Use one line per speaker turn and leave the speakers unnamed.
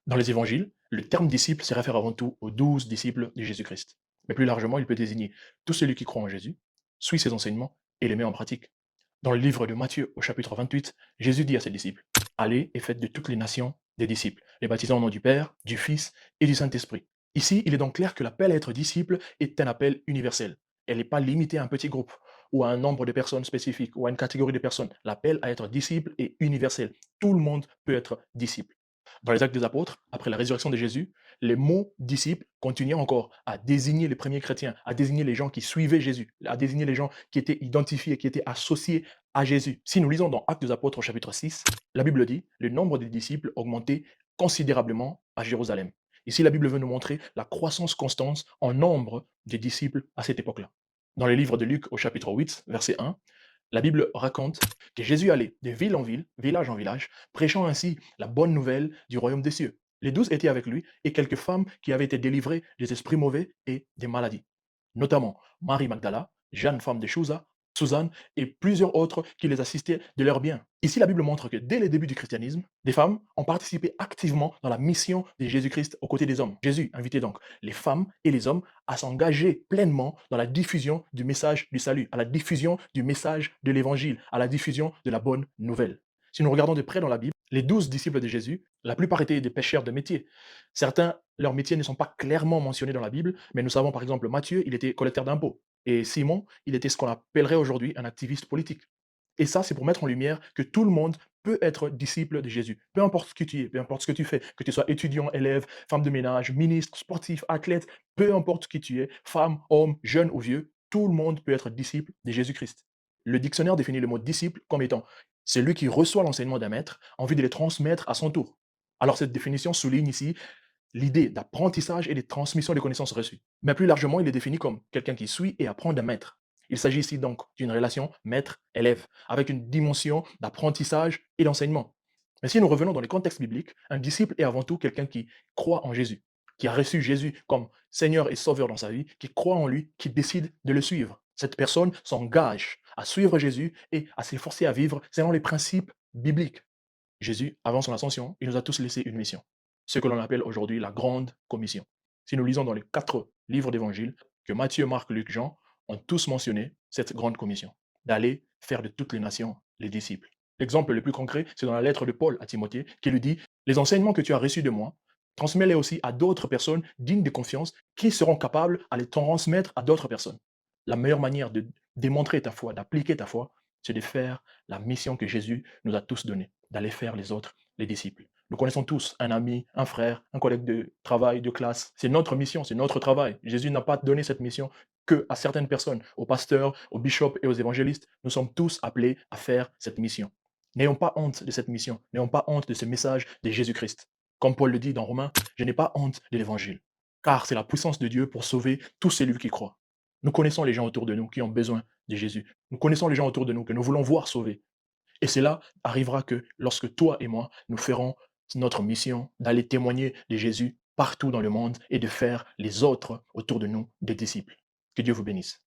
Dans les évangiles, le terme disciple se réfère avant tout aux 12 disciples de Jésus-Christ. Mais plus largement, il peut désigner tout celui qui croit en Jésus, suit ses enseignements et les met en pratique. Dans le livre de Matthieu, au chapitre 28, Jésus dit à ses disciples: Allez et faites de toutes les nations des disciples, les baptisant au nom du Père, du Fils et du Saint-Esprit. Ici, il est donc clair que l'appel à être disciple est un appel universel. Elle n'est pas limitée à un petit groupe ou à un nombre de personnes spécifiques ou à une catégorie de personnes. L'appel à être disciple est universel. Tout le monde peut être disciple. Dans les Actes des Apôtres, après la résurrection de Jésus, les mots disciples continuaient encore à désigner les premiers chrétiens, à désigner les gens qui suivaient Jésus, à désigner les gens qui étaient identifiés, qui étaient associés à Jésus. Si nous lisons dans Actes des Apôtres au chapitre 6, la Bible dit: le nombre des disciples augmentait considérablement à Jérusalem. Ici, la Bible veut nous montrer la croissance constante en nombre des disciples à cette époque-là. Dans le livre de Luc au chapitre 8, verset 1, la Bible raconte que Jésus allait de ville en ville, village en village, prêchant ainsi la bonne nouvelle du royaume des cieux. Les 12 étaient avec lui et quelques femmes qui avaient été délivrées des esprits mauvais et des maladies, notamment Marie Magdala, Jeanne, femme de Chouza, Suzanne et plusieurs autres qui les assistaient de leurs biens. Ici, la Bible montre que dès les débuts du christianisme, des femmes ont participé activement dans la mission de Jésus-Christ aux côtés des hommes. Jésus invitait donc les femmes et les hommes à s'engager pleinement dans la diffusion du message du salut, à la diffusion du message de l'évangile, à la diffusion de la bonne nouvelle. Si nous regardons de près dans la Bible, les 12 disciples de Jésus, la plupart étaient des pêcheurs de métier. Certains, leurs métiers ne sont pas clairement mentionnés dans la Bible, mais nous savons par exemple Matthieu, il était collecteur d'impôts. Et Simon, il était ce qu'on appellerait aujourd'hui un activiste politique. Et ça, c'est pour mettre en lumière que tout le monde peut être disciple de Jésus. Peu importe qui tu es, peu importe ce que tu fais, que tu sois étudiant, élève, femme de ménage, ministre, sportif, athlète, peu importe qui tu es, femme, homme, jeune ou vieux, tout le monde peut être disciple de Jésus-Christ. Le dictionnaire définit le mot disciple comme étant celui qui reçoit l'enseignement d'un maître en vue de les transmettre à son tour. Alors cette définition souligne ici l'idée d'apprentissage et de transmission des connaissances reçues. Mais plus largement, il est défini comme quelqu'un qui suit et apprend d'un maître. Il s'agit ici donc d'une relation maître-élève, avec une dimension d'apprentissage et d'enseignement. Mais si nous revenons dans le contexte biblique, un disciple est avant tout quelqu'un qui croit en Jésus, qui a reçu Jésus comme Seigneur et Sauveur dans sa vie, qui croit en lui, qui décide de le suivre. Cette personne s'engage à suivre Jésus et à s'efforcer à vivre selon les principes bibliques. Jésus, avant son ascension, il nous a tous laissé une mission, ce que l'on appelle aujourd'hui la grande commission. Si nous lisons dans les 4 livres d'évangile, que Matthieu, Marc, Luc, Jean ont tous mentionné cette grande commission, d'aller faire de toutes les nations les disciples. L'exemple le plus concret, c'est dans la lettre de Paul à Timothée, qui lui dit: les enseignements que tu as reçus de moi, transmets-les aussi à d'autres personnes dignes de confiance qui seront capables à les transmettre à d'autres personnes. La meilleure manière de démontrer ta foi, d'appliquer ta foi, c'est de faire la mission que Jésus nous a tous donnée, d'aller faire les autres, les disciples. Nous connaissons tous un ami, un frère, un collègue de travail, de classe. C'est notre mission, c'est notre travail. Jésus n'a pas donné cette mission que à certaines personnes, aux pasteurs, aux bishops et aux évangélistes. Nous sommes tous appelés à faire cette mission. N'ayons pas honte de cette mission, n'ayons pas honte de ce message de Jésus-Christ. Comme Paul le dit dans Romains, je n'ai pas honte de l'évangile, car c'est la puissance de Dieu pour sauver tous celui qui croit. Nous connaissons les gens autour de nous qui ont besoin de Jésus. Nous connaissons les gens autour de nous que nous voulons voir sauvés. Et cela arrivera que lorsque toi et moi, nous ferons notre mission d'aller témoigner de Jésus partout dans le monde et de faire les autres autour de nous des disciples. Que Dieu vous bénisse.